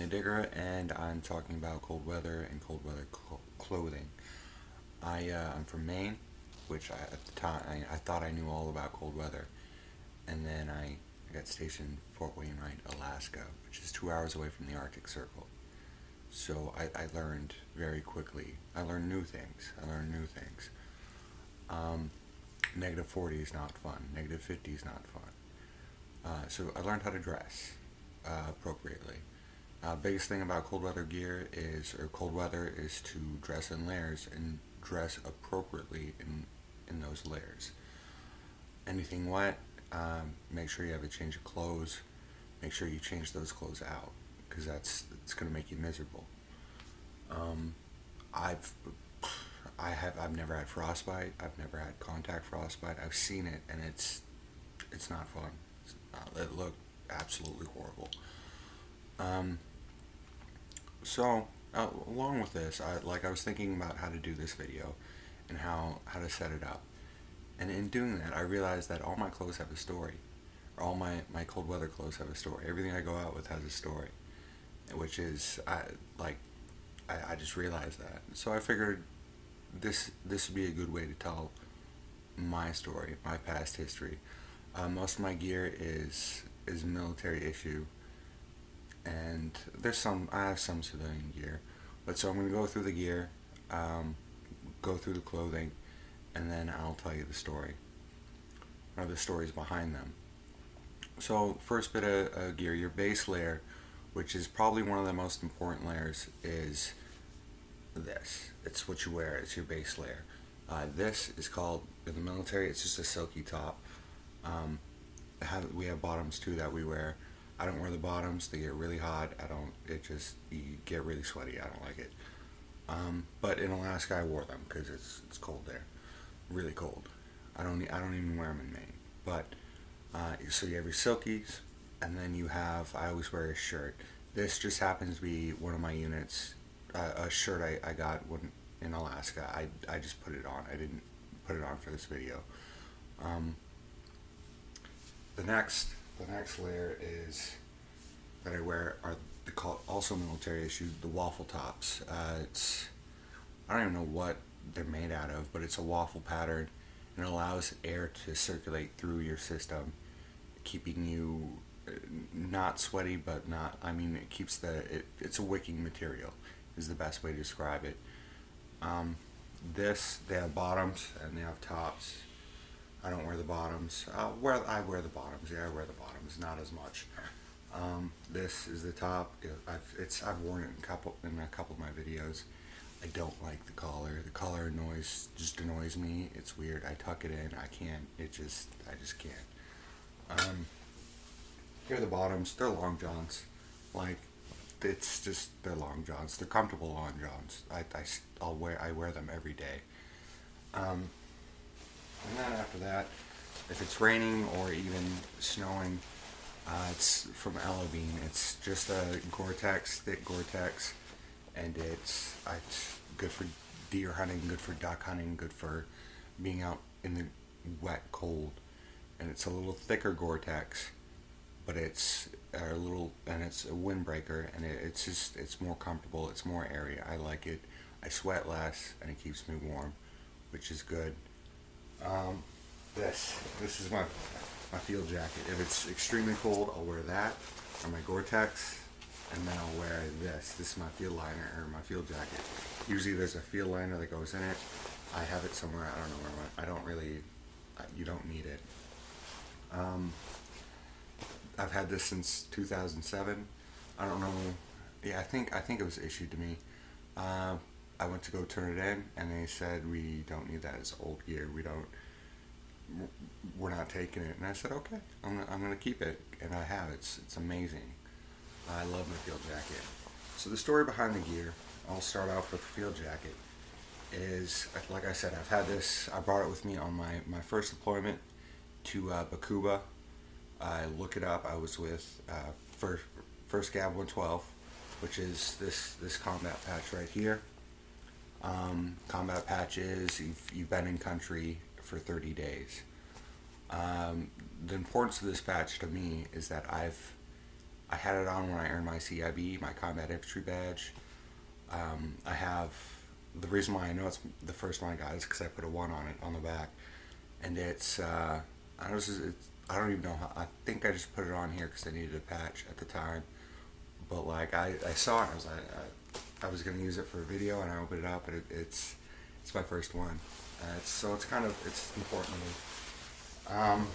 Digger, and I'm talking about cold weather and cold weather clothing. I'm from Maine, which at the time I thought I knew all about cold weather, and then I got stationed in Fort Wainwright, Alaska, which is 2 hours away from the Arctic Circle. So I learned very quickly. I learned new things. Um, Negative 40 is not fun. Negative 50 is not fun. So I learned how to dress appropriately. Biggest thing about cold weather gear is, or cold weather, is to dress in layers and dress appropriately in those layers. Anything wet, make sure you have a change of clothes. Make sure you change those clothes out, because it's gonna make you miserable. Um, I've I've never had frostbite. I've never had contact frostbite. I've seen it, and it's not fun. It looked absolutely horrible. Um, Along with this, I was thinking about how to do this video and how to set it up. And in doing that, I realized that all my clothes have a story. Or all my cold weather clothes have a story. Everything I go out with has a story, which is I just realized that. So I figured this would be a good way to tell my story, my past history. Most of my gear is military issue, and I have some civilian gear, but so I'm gonna go through the gear, go through the clothing, and then I'll tell you the story, or the stories behind them. So first bit of gear, your base layer, which is probably one of the most important layers, is this. It's what you wear. It's your base layer. This is called, in the military, it's just a silky top. Um, we have bottoms too that we wear. I don't wear the bottoms. They get really hot. You get really sweaty. I don't like it. But in Alaska, I wore them because it's cold there, really cold. I don't even wear them in Maine. But so you have your silkies, and then I always wear a shirt. This just happens to be one of my units, a shirt I got in Alaska. I just put it on. I didn't put it on for this video. Um, the next layer is that I wear are also military issue, the waffle tops. I don't even know what they're made out of, but it's a waffle pattern, and it allows air to circulate through your system, keeping you not sweaty, but not. I mean, it keeps it's a wicking material, is the best way to describe it. They have bottoms and they have tops. I don't wear the bottoms. I wear the bottoms. Yeah, I wear the bottoms. Not as much. This is the top. I've worn it in a couple of my videos. I don't like the collar. The collar just annoys me. It's weird. I tuck it in. I can't. I just can't. Here are the bottoms. They're long johns. They're long johns. They're comfortable long johns. I wear them every day. And then after that, if it's raining or even snowing, it's from Bean. It's just a Gore-Tex, thick Gore-Tex, and it's good for deer hunting, good for duck hunting, good for being out in the wet cold. And it's a little thicker Gore-Tex, but it's it's a windbreaker, and it's more comfortable. It's more airy. I like it. I sweat less, and it keeps me warm, which is good. This is my field jacket. If it's extremely cold, I'll wear that, or my Gore-Tex, and then I'll wear this. This is my field liner, or my field jacket. Usually there's a field liner that goes in it. I have it somewhere. I don't know where I don't really. You don't need it. I've had this since 2007. I don't know. Yeah, I think it was issued to me. I went to go turn it in, and they said, we don't need that. It's old gear. We're not taking it. And I said, okay, I'm gonna keep it, and I have it. It's amazing. I love my field jacket. So the story behind the gear, I'll start off with the field jacket, is, like I said, I've had this. I brought it with me on my first deployment to Bakuba. I look it up. I was with first Gab 112, which is this combat patch right here. Combat patches, you've been in country for 30 days. The importance of this patch to me is that I had it on when I earned my CIB, my Combat Infantry Badge. I have, the reason why I know it's the first one I got is because I put a 1 on it on the back. And it's, I don't even know how, I think I just put it on here because I needed a patch at the time. But like, I saw it and I was like, I was going to use it for a video, and I opened it up, and it's my first one. So it's kind of, it's important to me.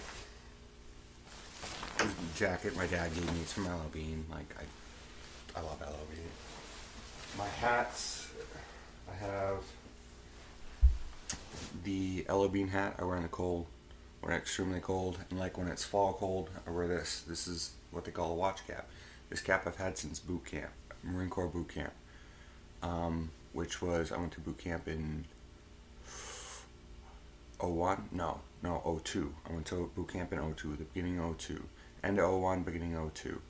This jacket my dad gave me, it's from LL Bean. Like, I love LL Bean. My hats, I have the LL Bean hat I wear in the cold, when it's extremely cold, and like when it's fall cold, I wear this. This is what they call a watch cap. This cap I've had since boot camp, Marine Corps boot camp, which was, I went to boot camp in 01? No, 02. I went to boot camp in 02, the beginning of 02. End of 01, beginning of 02.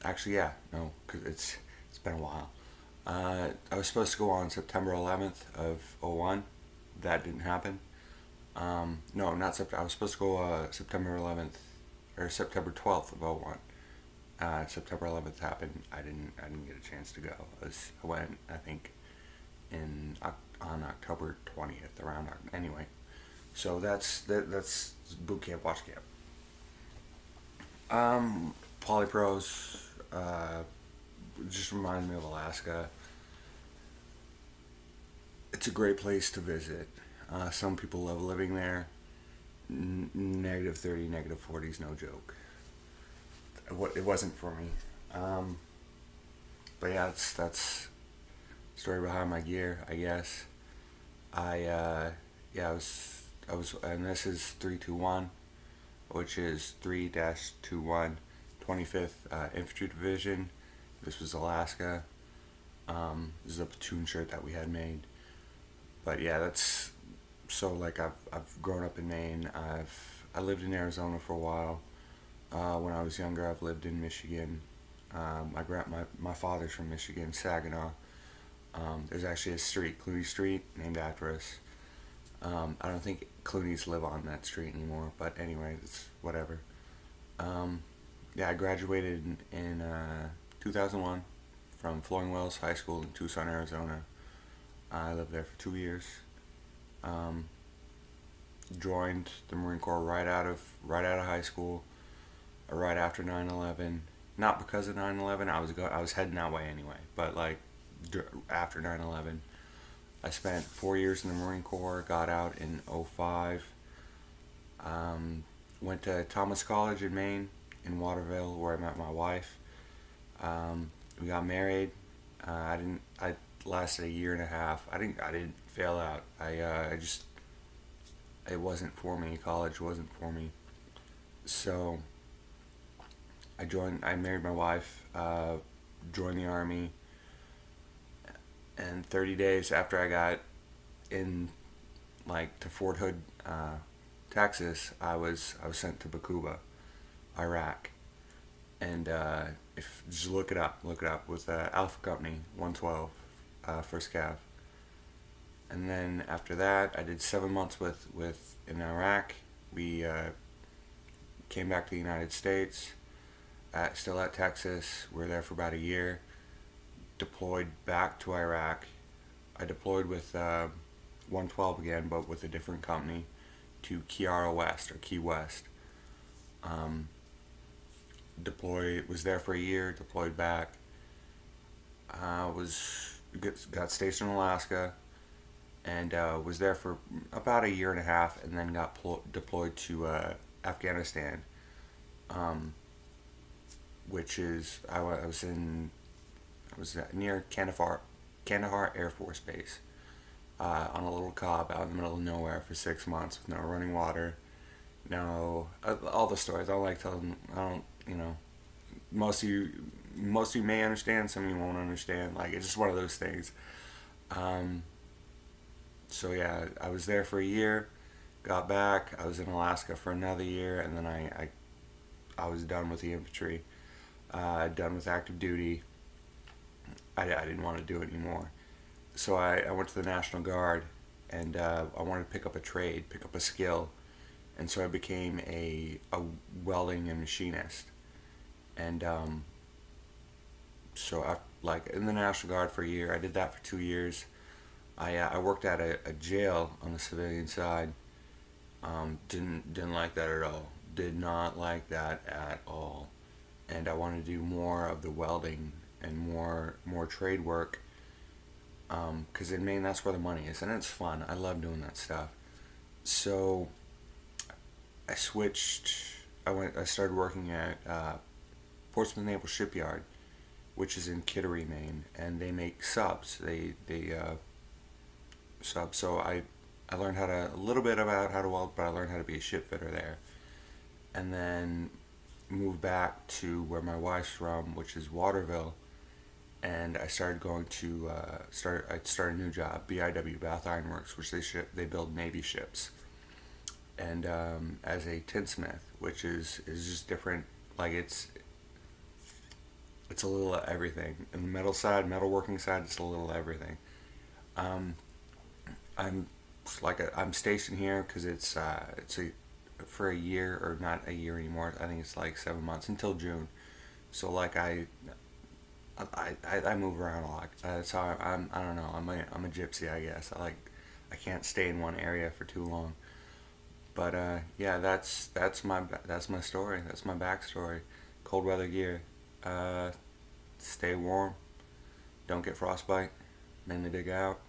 Actually, yeah, no, because it's been a while. I was supposed to go on September 11th of 01. That didn't happen. No, not September. I was supposed to go September 11th, or September 12th of 01. September 11th happened. I didn't get a chance to go. I went, I think, on October 20th, around, anyway. So that's boot camp, watch camp. Polypros, just reminds me of Alaska. It's a great place to visit. Some people love living there. Negative 30, negative 40 is no joke. It wasn't for me. But yeah, that's story behind my gear, I guess. I was, and this is 321, which is 3-21, 25th Infantry Division. This was Alaska. This is a platoon shirt that we had made. But yeah, that's, so like I've grown up in Maine. I lived in Arizona for a while. When I was younger, I've lived in Michigan. My father's from Michigan, Saginaw. There's actually a street, Clooney Street, named after us. I don't think Clooney's live on that street anymore, but anyway, it's whatever. Yeah, I graduated in 2001 from Flooring Wells High School in Tucson, Arizona. I lived there for 2 years. Joined the Marine Corps right out of high school, right after 9/11. Not because of 9/11. I was heading that way anyway. But like after 9/11, I spent 4 years in the Marine Corps. Got out in 05. Went to Thomas College in Maine, in Waterville, where I met my wife. We got married. I lasted a year and a half. I didn't fail out. It wasn't for me. College wasn't for me. So I married my wife, joined the Army, and 30 days after I got in, like, to Fort Hood, Texas, I was sent to Bakuba, Iraq. And if just look it up with Alpha Company 112, first Cav. And then after that, I did 7 months in Iraq. We came back to the United States, still at Texas. We were there for about a year. Deployed back to Iraq. I deployed with 112 again, but with a different company, to Kiara West, or Key West. Was there for a year, deployed back. Got stationed in Alaska, and was there for about a year and a half, and then got deployed to Afghanistan, which is, I was near Kandahar Air Force Base, on a little cob out in the middle of nowhere for 6 months with no running water, no, all the stories. I don't like telling. Most of you may understand, some of you won't understand. Like, it's just one of those things. So yeah, I was there for a year, got back. I was in Alaska for another year, and then I was done with the infantry, done with active duty. I didn't want to do it anymore. So I went to the National Guard, and I wanted to pick up a trade, pick up a skill, and so I became a welding and machinist. And so I like in the National Guard for a year. I did that for 2 years. I worked at a jail on the civilian side. Didn't like that at all. Did not like that at all. And I wanted to do more of the welding and more trade work. Because in Maine, that's where the money is, and it's fun. I love doing that stuff. So I switched. I started working at Portsmouth Naval Shipyard, which is in Kittery, Maine, and they make subs. They subs. So I learned a little bit about how to weld, but I learned how to be a ship fitter there, and then moved back to where my wife's from, which is Waterville, and I started going to I started a new job, BIW, Bath Iron Works, which they build Navy ships, and as a tinsmith, which is just different. Like it's a little of everything. In the metalworking side, it's a little of everything. Um, I'm I'm stationed here because it's for a year, or not a year anymore. I think it's like 7 months until June. So like I move around a lot. That's how I don't know. I'm a gypsy, I guess. I can't stay in one area for too long. But yeah, that's my story. That's my backstory. Cold weather gear. Stay warm. Don't get frostbite. Mainly dig out.